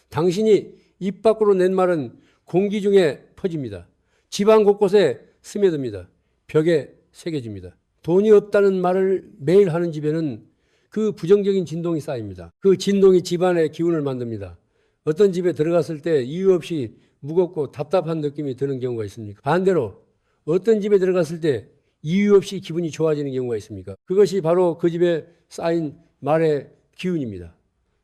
당신이 입 밖으로 낸 말은 공기 중에 퍼집니다. 집안 곳곳에 스며듭니다. 벽에 새겨집니다. 돈이 없다는 말을 매일 하는 집에는 그 부정적인 진동이 쌓입니다. 그 진동이 집안의 기운을 만듭니다. 어떤 집에 들어갔을 때 이유 없이 무겁고 답답한 느낌이 드는 경우가 있습니까? 반대로 어떤 집에 들어갔을 때 이유 없이 기분이 좋아지는 경우가 있습니까? 그것이 바로 그 집에 쌓인 말의 기운입니다.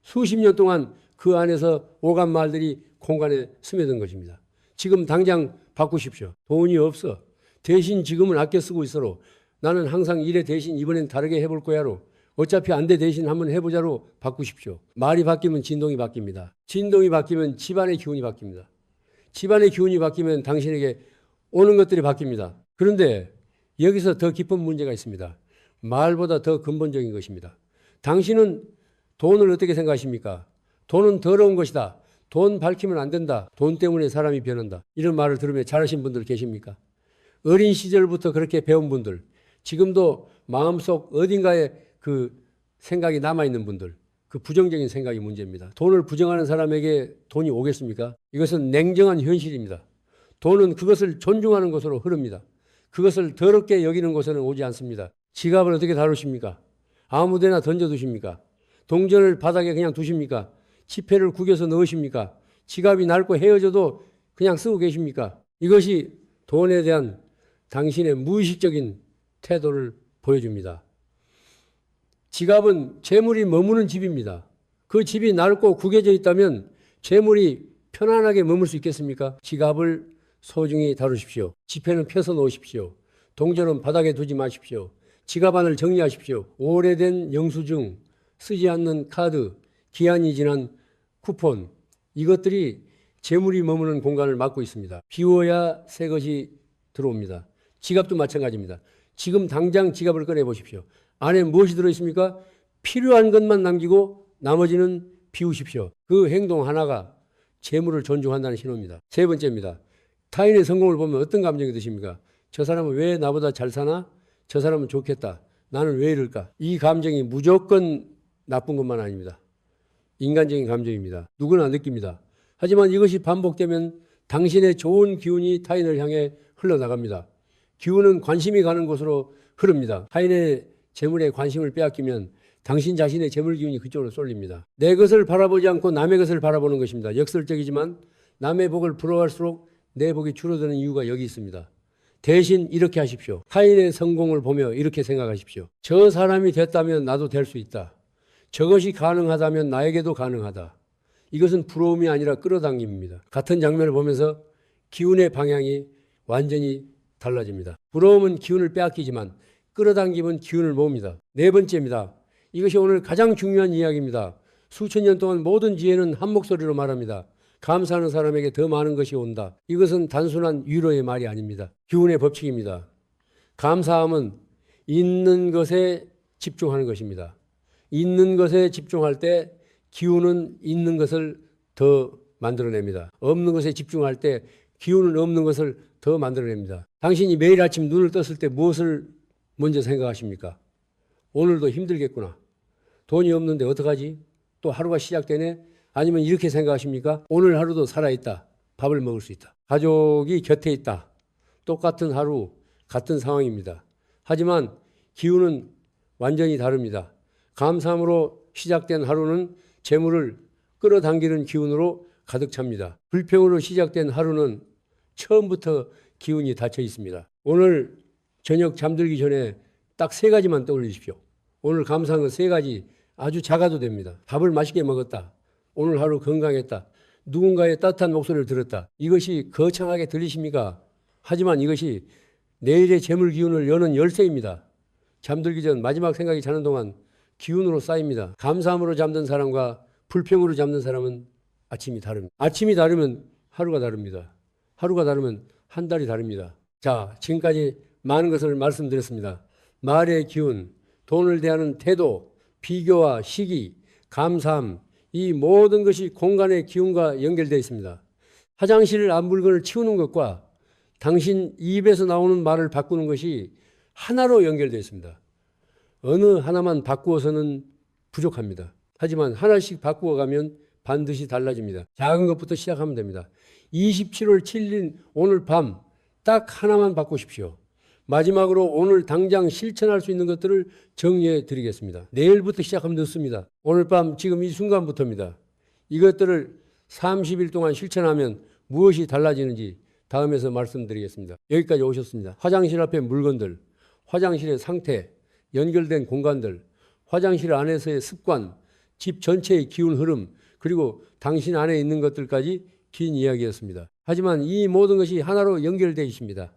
수십 년 동안 그 안에서 오간 말들이 공간에 스며든 것입니다. 지금 당장 바꾸십시오. 돈이 없어. 대신 지금은 아껴 쓰고 있어로. 나는 항상 이래 대신 이번엔 다르게 해볼 거야로. 어차피 안 돼 대신 한번 해보자로 바꾸십시오. 말이 바뀌면 진동이 바뀝니다. 진동이 바뀌면 집안의 기운이 바뀝니다. 집안의 기운이 바뀌면 당신에게 오는 것들이 바뀝니다. 그런데 여기서 더 깊은 문제가 있습니다. 말보다 더 근본적인 것입니다. 당신은 돈을 어떻게 생각하십니까? 돈은 더러운 것이다. 돈 밝히면 안 된다. 돈 때문에 사람이 변한다. 이런 말을 들으면 잘하신 분들 계십니까? 어린 시절부터 그렇게 배운 분들, 지금도 마음속 어딘가에 그 생각이 남아있는 분들, 그 부정적인 생각이 문제입니다. 돈을 부정하는 사람에게 돈이 오겠습니까? 이것은 냉정한 현실입니다. 돈은 그것을 존중하는 것으로 흐릅니다. 그것을 더럽게 여기는 곳에는 오지 않습니다. 지갑을 어떻게 다루십니까? 아무 데나 던져두십니까? 동전을 바닥에 그냥 두십니까? 지폐를 구겨서 넣으십니까? 지갑이 낡고 헤어져도 그냥 쓰고 계십니까? 이것이 돈에 대한 당신의 무의식적인 태도를 보여줍니다. 지갑은 재물이 머무는 집입니다. 그 집이 낡고 구겨져 있다면 재물이 편안하게 머물 수 있겠습니까? 지갑을 소중히 다루십시오. 지폐는 펴서 놓으십시오. 동전은 바닥에 두지 마십시오. 지갑 안을 정리하십시오. 오래된 영수증, 쓰지 않는 카드, 기한이 지난 쿠폰, 이것들이 재물이 머무는 공간을 막고 있습니다. 비워야 새 것이 들어옵니다. 지갑도 마찬가지입니다. 지금 당장 지갑을 꺼내 보십시오. 안에 무엇이 들어있습니까? 필요한 것만 남기고 나머지는 비우십시오. 그 행동 하나가 재물을 존중한다는 신호입니다. 세 번째입니다. 타인의 성공을 보면 어떤 감정이 드십니까? 저 사람은 왜 나보다 잘 사나? 저 사람은 좋겠다. 나는 왜 이럴까? 이 감정이 무조건 나쁜 것만 아닙니다. 인간적인 감정입니다. 누구나 느낍니다. 하지만 이것이 반복되면 당신의 좋은 기운이 타인을 향해 흘러나갑니다. 기운은 관심이 가는 곳으로 흐릅니다. 타인의 재물에 관심을 빼앗기면 당신 자신의 재물 기운이 그쪽으로 쏠립니다. 내 것을 바라보지 않고 남의 것을 바라보는 것입니다. 역설적이지만 남의 복을 부러워할수록 내 복이 줄어드는 이유가 여기 있습니다. 대신 이렇게 하십시오. 타인의 성공을 보며 이렇게 생각하십시오. 저 사람이 됐다면 나도 될 수 있다. 저것이 가능하다면 나에게도 가능하다. 이것은 부러움이 아니라 끌어당김입니다. 같은 장면을 보면서 기운의 방향이 완전히 달라집니다. 부러움은 기운을 빼앗기지만 끌어당김은 기운을 모읍니다. 네 번째입니다. 이것이 오늘 가장 중요한 이야기입니다. 수천 년 동안 모든 지혜는 한 목소리로 말합니다. 감사하는 사람에게 더 많은 것이 온다. 이것은 단순한 위로의 말이 아닙니다. 기운의 법칙입니다. 감사함은 있는 것에 집중하는 것입니다. 있는 것에 집중할 때 기운은 있는 것을 더 만들어냅니다. 없는 것에 집중할 때 기운은 없는 것을 더 만들어냅니다. 당신이 매일 아침 눈을 떴을 때 무엇을 먼저 생각하십니까? 오늘도 힘들겠구나. 돈이 없는데 어떡하지? 또 하루가 시작되네? 아니면 이렇게 생각하십니까? 오늘 하루도 살아있다. 밥을 먹을 수 있다. 가족이 곁에 있다. 똑같은 하루, 같은 상황입니다. 하지만 기운은 완전히 다릅니다. 감사함으로 시작된 하루는 재물을 끌어당기는 기운으로 가득 찹니다. 불평으로 시작된 하루는 처음부터 기운이 닫혀 있습니다. 오늘 저녁 잠들기 전에 딱 3가지만 떠올리십시오. 오늘 감사한 건 3가지 아주 작아도 됩니다. 밥을 맛있게 먹었다. 오늘 하루 건강했다. 누군가의 따뜻한 목소리를 들었다. 이것이 거창하게 들리십니까? 하지만 이것이 내일의 재물 기운을 여는 열쇠입니다. 잠들기 전 마지막 생각이 자는 동안 기운으로 쌓입니다. 감사함으로 잠든 사람과 불평으로 잠든 사람은 아침이 다릅니다. 아침이 다르면 하루가 다릅니다. 하루가 다르면 한 달이 다릅니다. 자, 지금까지 많은 것을 말씀드렸습니다. 말의 기운, 돈을 대하는 태도, 비교와 시기, 감사함, 이 모든 것이 공간의 기운과 연결되어 있습니다. 화장실 앞 물건을 치우는 것과 당신 입에서 나오는 말을 바꾸는 것이 하나로 연결되어 있습니다. 어느 하나만 바꾸어서는 부족합니다. 하지만 하나씩 바꾸어 가면 반드시 달라집니다. 작은 것부터 시작하면 됩니다. 27월 7일 오늘 밤 딱 하나만 바꾸십시오. 마지막으로 오늘 당장 실천할 수 있는 것들을 정리해 드리겠습니다. 내일부터 시작하면 늦습니다. 오늘 밤 지금 이 순간부터입니다. 이것들을 30일 동안 실천하면 무엇이 달라지는지 다음에서 말씀드리겠습니다. 여기까지 오셨습니다. 화장실 앞에 물건들, 화장실의 상태, 연결된 공간들, 화장실 안에서의 습관, 집 전체의 기운 흐름, 그리고 당신 안에 있는 것들까지 긴 이야기였습니다. 하지만 이 모든 것이 하나로 연결되어 있습니다.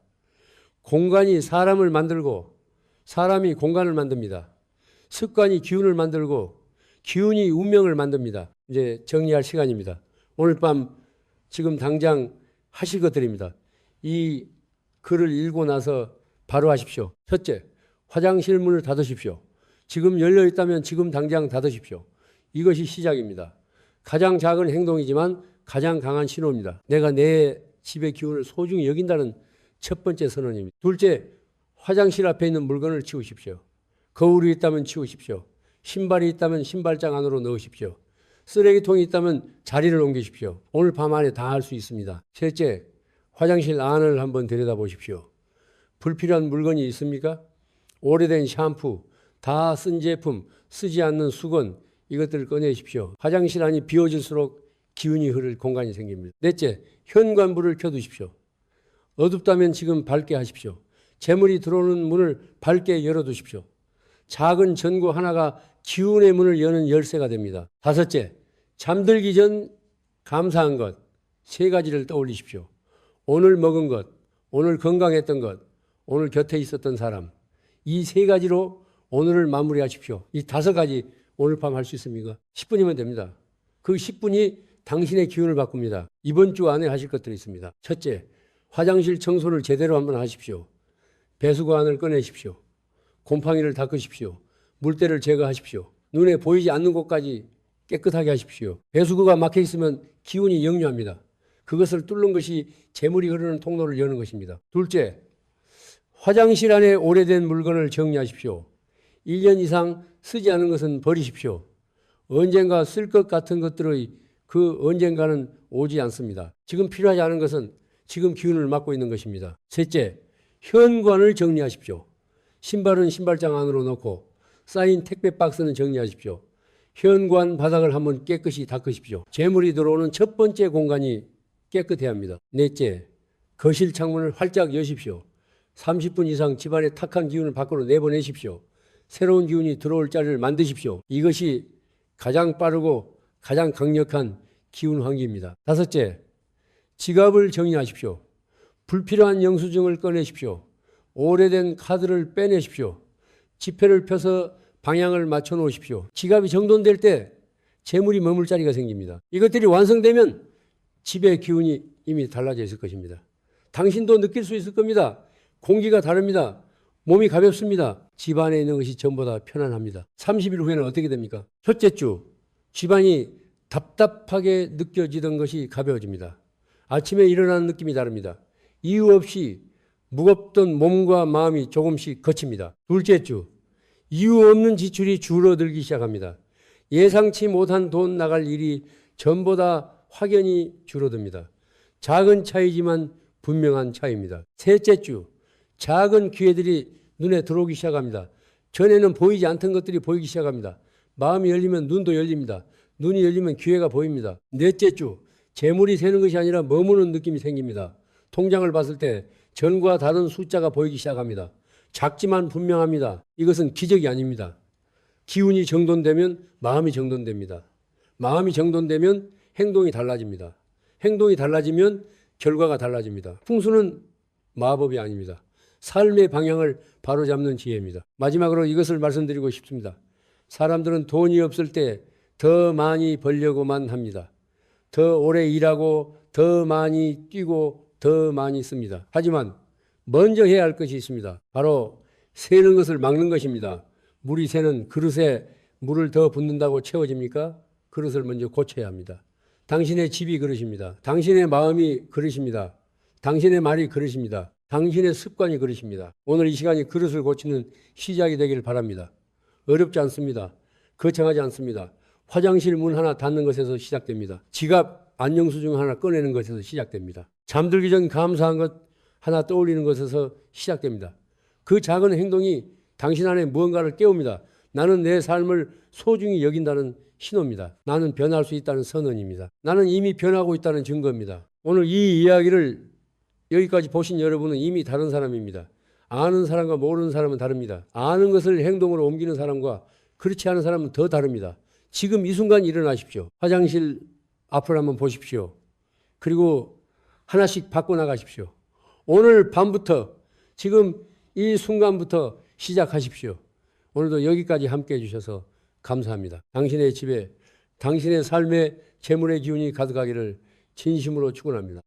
공간이 사람을 만들고 사람이 공간을 만듭니다. 습관이 기운을 만들고 기운이 운명을 만듭니다. 이제 정리할 시간입니다. 오늘 밤 지금 당장 하실 것들입니다. 이 글을 읽고 나서 바로 하십시오. 첫째, 화장실 문을 닫으십시오. 지금 열려 있다면 지금 당장 닫으십시오. 이것이 시작입니다. 가장 작은 행동이지만 가장 강한 신호입니다. 내가 내 집의 기운을 소중히 여긴다는 첫 번째 선언입니다. 둘째, 화장실 앞에 있는 물건을 치우십시오. 거울이 있다면 치우십시오. 신발이 있다면 신발장 안으로 넣으십시오. 쓰레기통이 있다면 자리를 옮기십시오. 오늘 밤 안에 다 할 수 있습니다. 셋째, 화장실 안을 한번 들여다보십시오. 불필요한 물건이 있습니까? 오래된 샴푸, 다 쓴 제품, 쓰지 않는 수건, 이것들을 꺼내십시오. 화장실 안이 비워질수록 기운이 흐를 공간이 생깁니다. 넷째, 현관불을 켜두십시오. 어둡다면 지금 밝게 하십시오. 재물이 들어오는 문을 밝게 열어두십시오. 작은 전구 하나가 기운의 문을 여는 열쇠가 됩니다. 다섯째, 잠들기 전 감사한 것 3가지를 떠올리십시오. 오늘 먹은 것, 오늘 건강했던 것, 오늘 곁에 있었던 사람, 이 3가지로 오늘을 마무리하십시오. 이 5가지 오늘 밤 할 수 있습니까? 10분이면 됩니다. 그 10분이 당신의 기운을 바꿉니다. 이번 주 안에 하실 것들이 있습니다. 첫째, 화장실 청소를 제대로 한번 하십시오. 배수관을 꺼내십시오. 곰팡이를 닦으십시오. 물때를 제거하십시오. 눈에 보이지 않는 곳까지 깨끗하게 하십시오. 배수구가 막혀 있으면 기운이 역류합니다. 그것을 뚫는 것이 재물이 흐르는 통로를 여는 것입니다. 둘째, 화장실 안에 오래된 물건을 정리하십시오. 1년 이상 쓰지 않은 것은 버리십시오. 언젠가 쓸 것 같은 것들의 그 언젠가는 오지 않습니다. 지금 필요하지 않은 것은 지금 기운을 맡고 있는 것입니다. 셋째, 현관을 정리하십시오. 신발은 신발장 안으로 넣고 쌓인 택배 박스는 정리하십시오. 현관 바닥을 한번 깨끗이 닦으십시오. 재물이 들어오는 첫 번째 공간이 깨끗해야 합니다. 넷째, 거실 창문을 활짝 여십시오. 30분 이상 집안의 탁한 기운을 밖으로 내보내십시오. 새로운 기운이 들어올 자리를 만드십시오. 이것이 가장 빠르고 가장 강력한 기운 환기입니다. 다섯째, 지갑을 정리하십시오. 불필요한 영수증을 꺼내십시오. 오래된 카드를 빼내십시오. 지폐를 펴서 방향을 맞춰 놓으십시오. 지갑이 정돈될 때 재물이 머물 자리가 생깁니다. 이것들이 완성되면 집의 기운이 이미 달라져 있을 것입니다. 당신도 느낄 수 있을 겁니다. 공기가 다릅니다. 몸이 가볍습니다. 집안에 있는 것이 전보다 편안합니다. 30일 후에는 어떻게 됩니까? 첫째 주, 집안이 답답하게 느껴지던 것이 가벼워집니다. 아침에 일어나는 느낌이 다릅니다. 이유 없이 무겁던 몸과 마음이 조금씩 거칩니다. 둘째 주, 이유 없는 지출이 줄어들기 시작합니다. 예상치 못한 돈 나갈 일이 전보다 확연히 줄어듭니다. 작은 차이지만 분명한 차이입니다. 셋째 주, 작은 기회들이 눈에 들어오기 시작합니다. 전에는 보이지 않던 것들이 보이기 시작합니다. 마음이 열리면 눈도 열립니다. 눈이 열리면 기회가 보입니다. 넷째 주, 재물이 새는 것이 아니라 머무는 느낌이 생깁니다. 통장을 봤을 때 전과 다른 숫자가 보이기 시작합니다. 작지만 분명합니다. 이것은 기적이 아닙니다. 기운이 정돈되면 마음이 정돈됩니다. 마음이 정돈되면 행동이 달라집니다. 행동이 달라지면 결과가 달라집니다. 풍수는 마법이 아닙니다. 삶의 방향을 바로잡는 지혜입니다. 마지막으로 이것을 말씀드리고 싶습니다. 사람들은 돈이 없을 때 더 많이 벌려고만 합니다. 더 오래 일하고 더 많이 뛰고 더 많이 씁니다. 하지만 먼저 해야 할 것이 있습니다. 바로 새는 것을 막는 것입니다. 물이 새는 그릇에 물을 더 붓는다고 채워집니까? 그릇을 먼저 고쳐야 합니다. 당신의 집이 그릇입니다. 당신의 마음이 그릇입니다. 당신의 말이 그릇입니다. 당신의 습관이 그릇입니다. 오늘 이 시간이 그릇을 고치는 시작이 되기를 바랍니다. 어렵지 않습니다. 거창하지 않습니다. 화장실 문 하나 닫는 것에서 시작됩니다. 지갑 안녕수 중 하나 꺼내는 것에서 시작됩니다. 잠들기 전 감사한 것 하나 떠올리는 것에서 시작됩니다. 그 작은 행동이 당신 안에 무언가를 깨웁니다. 나는 내 삶을 소중히 여긴다는 신호입니다. 나는 변할 수 있다는 선언입니다. 나는 이미 변하고 있다는 증거입니다. 오늘 이 이야기를 여기까지 보신 여러분은 이미 다른 사람입니다. 아는 사람과 모르는 사람은 다릅니다. 아는 것을 행동으로 옮기는 사람과 그렇지 않은 사람은 더 다릅니다. 지금 이 순간 일어나십시오. 화장실 앞을 한번 보십시오. 그리고 하나씩 바꿔나가십시오. 오늘 밤부터 지금 이 순간부터 시작하십시오. 오늘도 여기까지 함께 해주셔서 감사합니다. 당신의 집에 당신의 삶에 재물의 기운이 가득하기를 진심으로 축원합니다.